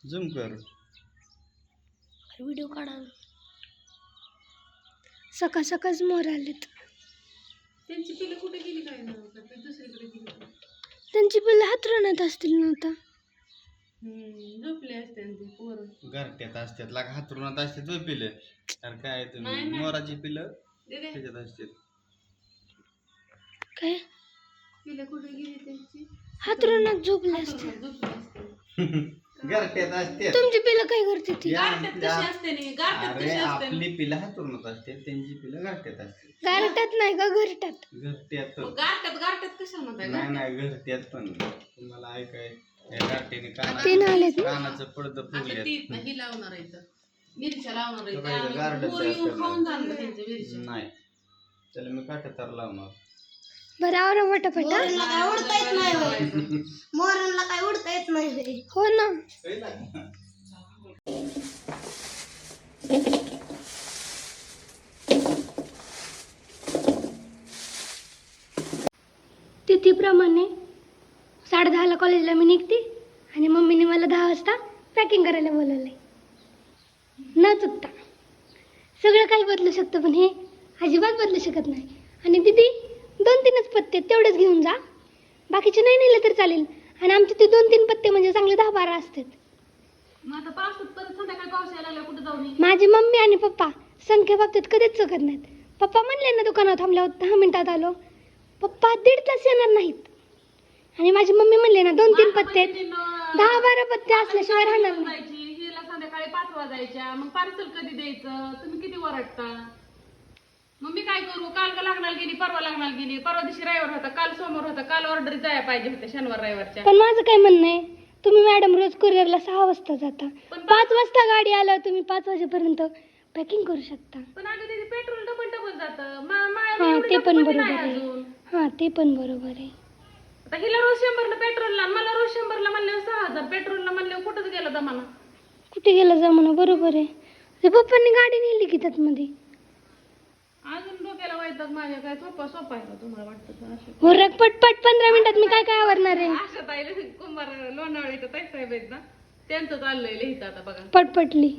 Zoom कर. Video काढा. सकाळ सकाळच मोर आलेत. त्यांची पिलं कुठे गेली काय ना दुसरीकडे गेली. त्यांची पिल्लं हातरुणात असतील ना आता. झोपले असते ते पोरं. घरट्यात असतात लाग हातरुणात असतात होय पिलं. तर काय तुम्ही मोराची पिलं त्याच्यात असतात. काय पिलं कुठे गेली त्यांची. हातरुणात झोपले असते. झोपले असते. घरट्यात असतात. तुमची पिल्लं काय करते ती? गारट्यात कशी असते नाही गारट्यात अरे कशी असते. आपली पिलं हातरुणात असते त्यांची पिलं घरट्यात असते. गारट्यात नाही का घरट्यात? घरट्यात गारट्यात कशा म्हणताय. नाही घरट्यात पण तुम्हाला ऐकाय घरट्याने तीन आलेत. कानाचं पडदं आता फुगल्यात. ती ही लावणार आहे मिरच्या लावणार तो काय इथं गारट्यात आहे. येऊन असतं खाऊन ना. जाणार त्यांच्या मिरच्या. नाही त्याला मी काटेतार लावणार. बरं आवरा पटापटा. मोरांना काय उडता येत नाही होय. मोरांना काय उडता येत नाही. हो ना. तिथीप्रमाणे 10:30ला कॉलेजला मी निघते आणि मम्मीने मला 10 वाजता पॅकिंग करायला बोलवलंय. न चुकता. सगळं काही बदलू शकतं पण हे अजिबात बदलू शकत नाही. आणि दीदी 2-3च पत्ते तेवढेच घेऊन जा. बाकीचे नाही नेले तर चालेल. आणि आमचे ते 2-3 पत्ते म्हणजे चांगले 10-12 असतात. मग आता पावसात परत संध्याकाळी पाऊस यायला लागला कुठे जाऊ नये. माझी मम्मी आणि पप्पा संख्या बाबतीत कधीच चुकत नाहीत. पप्पा म्हणले ना दुकानात थांबल्यावर 10 मिनिटात आलो. पप्पा 1.5 तास येणार नाहीत. आणि माझी मम्मी म्हणले ना 2-3 पत्ते 10-12 पत्ते असल्याशिवाय राहणार नाही. हिला संध्याकाळी 5 वाजायच्या. मग पार्सल कधी द्यायचं तुम्ही किती वरडता. मग मी काय करू. काल का लागणार गेली परवा लागणार गेली. परवा दिवशी रविवार होता काल सोमवार होता काल ऑर्डर जायला पाहिजे होते शनिवार रविवारच्या. पण माझं काय म्हणणं आहे तुम्ही मॅडम रोज कुरिअरला 6 वाजता जाता. 5 वाजता गाडी आल्यावर तुम्ही 5 वाजेपर्यंत पॅकिंग करू शकता. पण अगं तिथे पेट्रोल डबल जातं. हां ते पण बरोबर आहे. हां ते पण बरोबर आहे. आता हिला रोज 100ला पेट्रोलला मला रोज 100ला म्हणल्यावर 6000 पेट्रोलला म्हणल्यावर कुठंच गेला जमाना. कुठे गेला जमाना. बरोबर आहे. ते पप्पांनी गाडी नेली की त्यात मध्ये. अजून डोक्याला वैताग माझ्या. काय सोपा आहे का तुम्हाला वाटतं असं. हो रग पटपट 15 मिनिटात मी काय काय आवरणार आहे. आशा ताईला कुंभार लोणावळीचं ताई साहेब आहेत ना त्यांचं चाललंय लिहित आता बघा. पटपटली.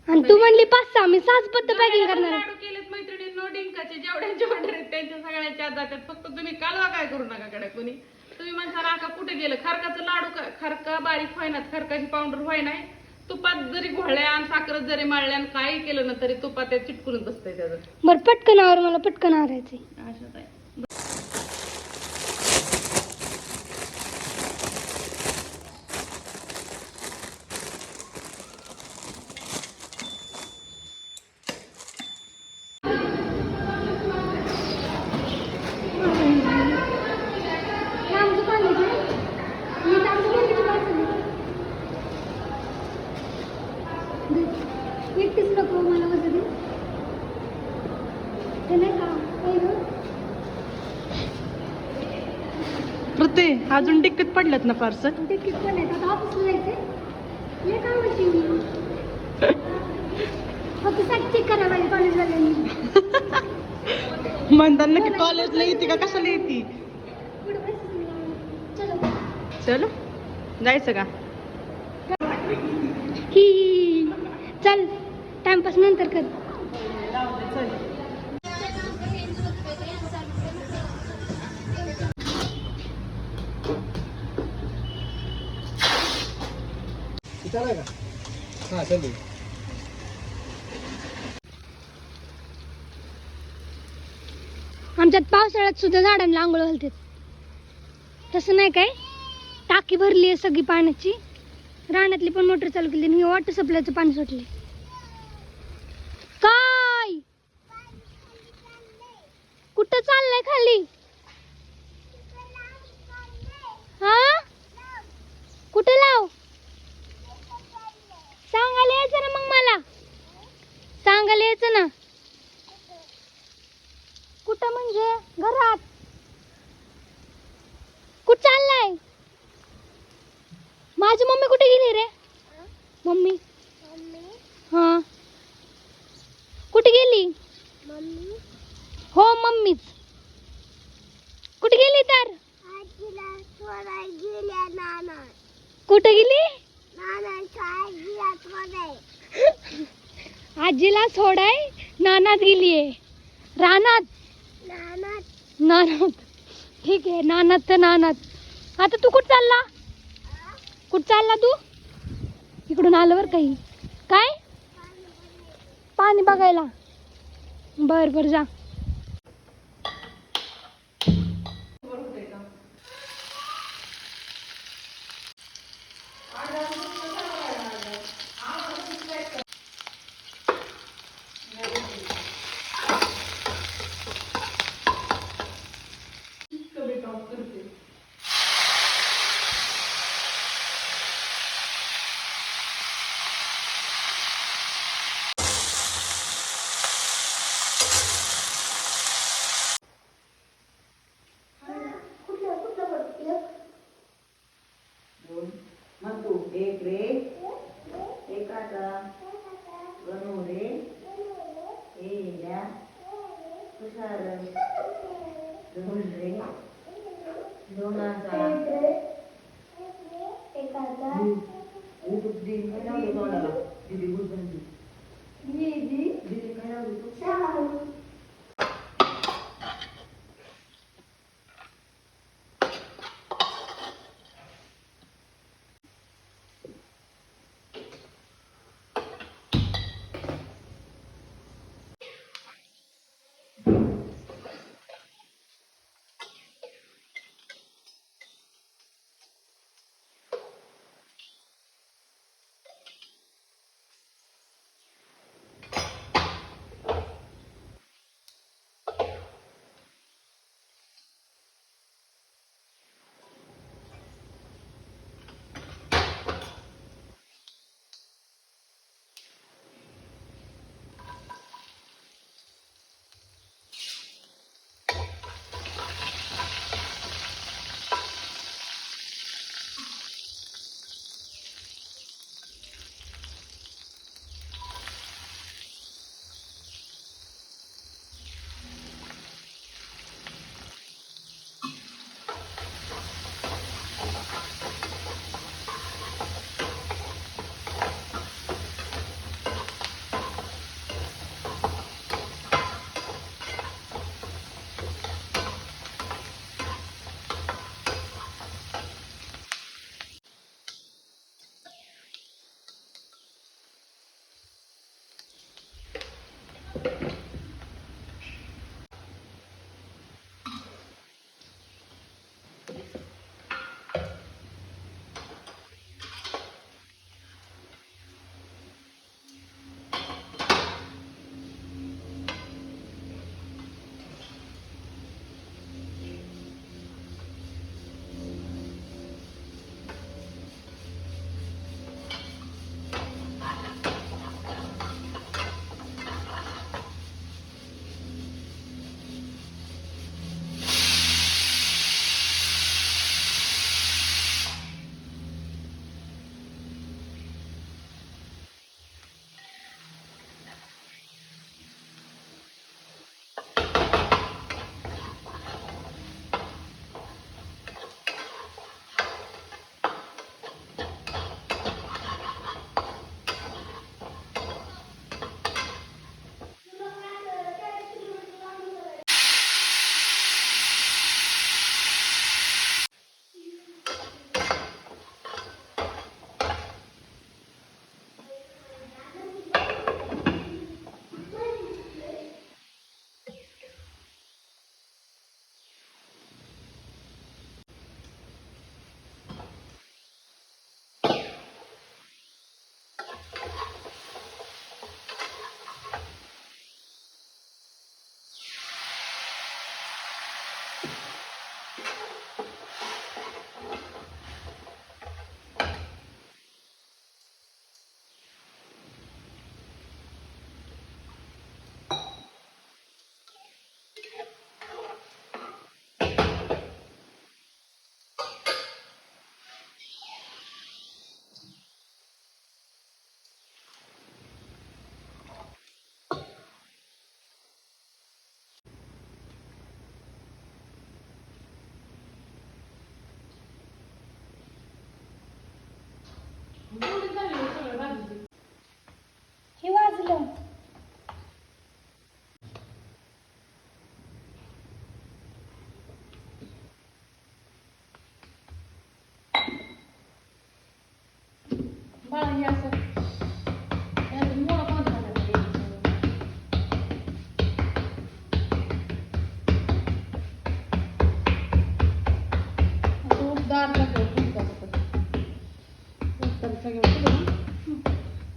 आणि तू म्हणली 5-6 मी 6 पत्ते पॅकिंग करणार आहे. लाडू केलेत मैत्रिणींनो. डिंकाचे जेवढ्यांचे ऑर्डर आहेत त्यांच्या सगळ्यांच्या जातात. फक्त तुम्ही कालवा काय करू नका कडे कोणी. तुम्ही म्हणता राका कुठे गेलं. खरकाचं लाडू खरका बारीक व्हायनात. खरकाची पावडर व्हाय नाही. तुपात जरी घोळल्या आणि साखरत जरी माळल्या आणि काही केलं ना तरी तुपात ते चिटकूनच बसतंय त्याचं. बरं पटकन आवर मला पटकन आवरायचंय. अशा ताई एकटीच नको मला वजन ते नाही का प्रते अजून टिकत पडल्यात ना पार्सल. ते किती पण आहेत. आता ऑफिसला जायचंय. ये काय म्हणते मी फक्त चेक करा माझ्या कॉलेजवाल्यांनी. म्हणताना की कॉलेजला येते का कशाला येते. चलो चलो जायचं का. ही चल टाइमपास नंतर कर. आमच्यात पावसाळ्यात सुद्धा झाडांना आंघोळ घालतात. तसं नाही काय. टाकी भरली आहे सगळी पाण्याची. रानातली पण मोटर चालू केली आणि वॉटर सप्लायचं पाणी सुटले. काय कुठं चाललंय खाली. हा कुठे लाव सांगायला यायचं ना. मग मला सांगायला यायचं ना. कुठं म्हणजे घरात. कुठं चाललाय. माझी मम्मी कुठे गेली रे. मम्मी आजीला सोडाय नानात गेलीये. रानात नानात. ठीक आहे, नानात तर नानात. आता तू कुठं चालला? कुठं चालला तू? इकडून आलं बर काही. काय? पाणी बघायला. बर बर जा.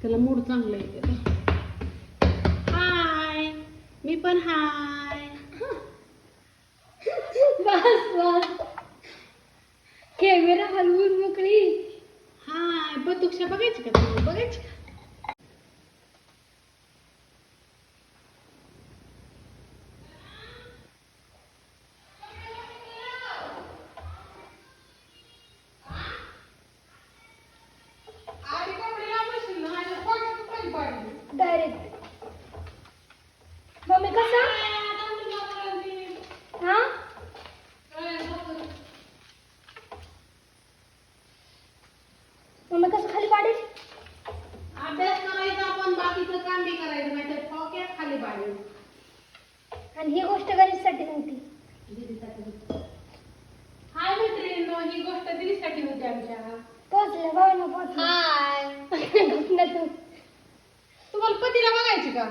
त्याला मूड चांगलं येते. हाय, मी पण हाय. बस बस कॅमेरा हलवून मोकळी. हाय, बदुक्षा बघायची का तुम्ही? बघायची का? डायरेक्ट मम्मी कसा हा मम्मी कसं खाली पाडेल. अभ्यास करायचा पण बाकीचं काम बी करायचं नाही तर ठोक्यात खाली पाडेल. आणि ही गोष्ट गणेशसाठी नव्हती. हाय मैत्रिणींनो, ही गोष्ट दिदीसाठी होती आमच्या. पोचले भावना पोचले. हाय, घटना तू तुम्हाला पतीला बघायची का?